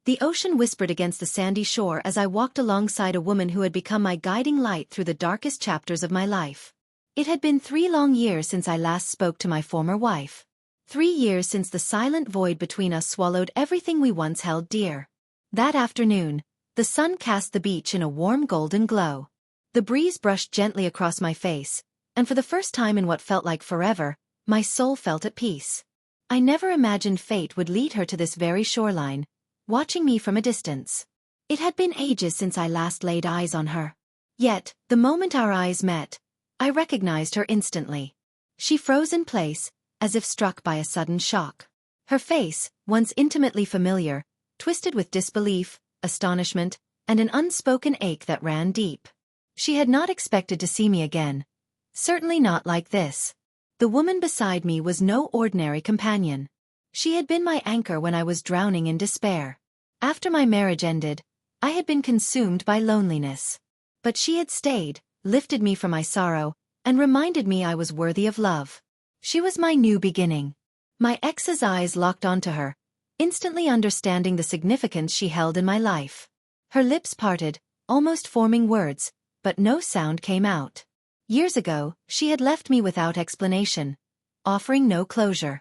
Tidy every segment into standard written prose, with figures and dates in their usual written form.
The ocean whispered against the sandy shore as I walked alongside a woman who had become my guiding light through the darkest chapters of my life. It had been 3 long years since I last spoke to my former wife. 3 years since the silent void between us swallowed everything we once held dear. That afternoon, the sun cast the beach in a warm golden glow. The breeze brushed gently across my face, and for the first time in what felt like forever, my soul felt at peace. I never imagined fate would lead her to this very shoreline, watching me from a distance. It had been ages since I last laid eyes on her. Yet, the moment our eyes met, I recognized her instantly. She froze in place, as if struck by a sudden shock. Her face, once intimately familiar, twisted with disbelief, astonishment, and an unspoken ache that ran deep. She had not expected to see me again. Certainly not like this. The woman beside me was no ordinary companion. She had been my anchor when I was drowning in despair. After my marriage ended, I had been consumed by loneliness. But she had stayed, lifted me from my sorrow, and reminded me I was worthy of love. She was my new beginning. My ex's eyes locked onto her, instantly understanding the significance she held in my life. Her lips parted, almost forming words, but no sound came out. Years ago, she had left me without explanation, offering no closure.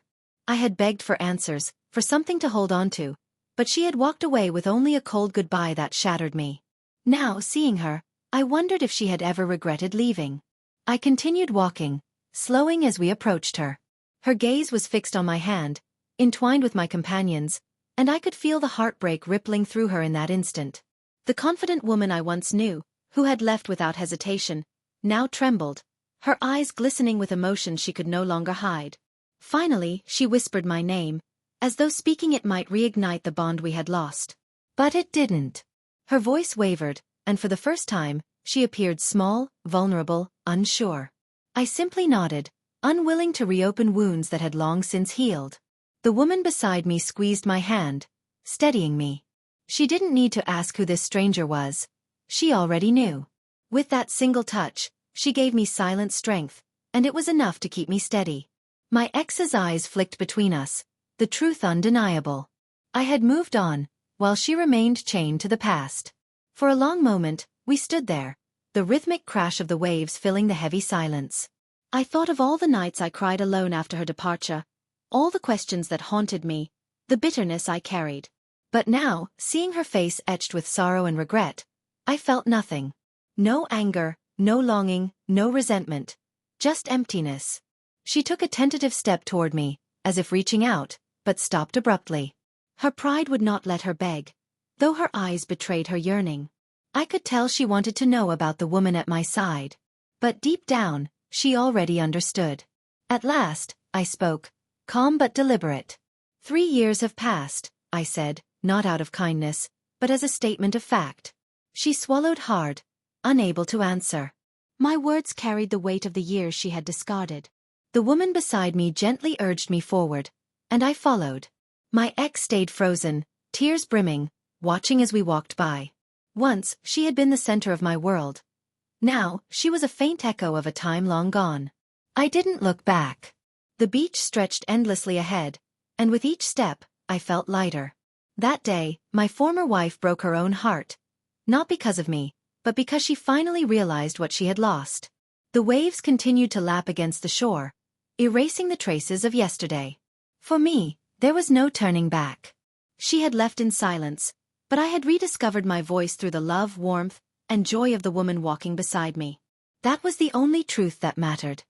I had begged for answers, for something to hold on to, but she had walked away with only a cold goodbye that shattered me. Now, seeing her, I wondered if she had ever regretted leaving. I continued walking, slowing as we approached her. Her gaze was fixed on my hand, entwined with my companion's, and I could feel the heartbreak rippling through her in that instant. The confident woman I once knew, who had left without hesitation, now trembled, her eyes glistening with emotion she could no longer hide. Finally, she whispered my name, as though speaking it might reignite the bond we had lost. But it didn't. Her voice wavered, and for the first time, she appeared small, vulnerable, unsure. I simply nodded, unwilling to reopen wounds that had long since healed. The woman beside me squeezed my hand, steadying me. She didn't need to ask who this stranger was. She already knew. With that single touch, she gave me silent strength, and it was enough to keep me steady. My ex's eyes flicked between us, the truth undeniable. I had moved on, while she remained chained to the past. For a long moment, we stood there, the rhythmic crash of the waves filling the heavy silence. I thought of all the nights I cried alone after her departure, all the questions that haunted me, the bitterness I carried. But now, seeing her face etched with sorrow and regret, I felt nothing. No anger, no longing, no resentment. Just emptiness. She took a tentative step toward me, as if reaching out, but stopped abruptly. Her pride would not let her beg, though her eyes betrayed her yearning. I could tell she wanted to know about the woman at my side. But deep down, she already understood. At last, I spoke, calm but deliberate. 3 years have passed, I said, not out of kindness, but as a statement of fact. She swallowed hard, unable to answer. My words carried the weight of the years she had discarded. The woman beside me gently urged me forward, and I followed. My ex stayed frozen, tears brimming, watching as we walked by. Once, she had been the center of my world. Now, she was a faint echo of a time long gone. I didn't look back. The beach stretched endlessly ahead, and with each step, I felt lighter. That day, my former wife broke her own heart. Not because of me, but because she finally realized what she had lost. The waves continued to lap against the shore, erasing the traces of yesterday. For me, there was no turning back. She had left in silence, but I had rediscovered my voice through the love, warmth, and joy of the woman walking beside me. That was the only truth that mattered.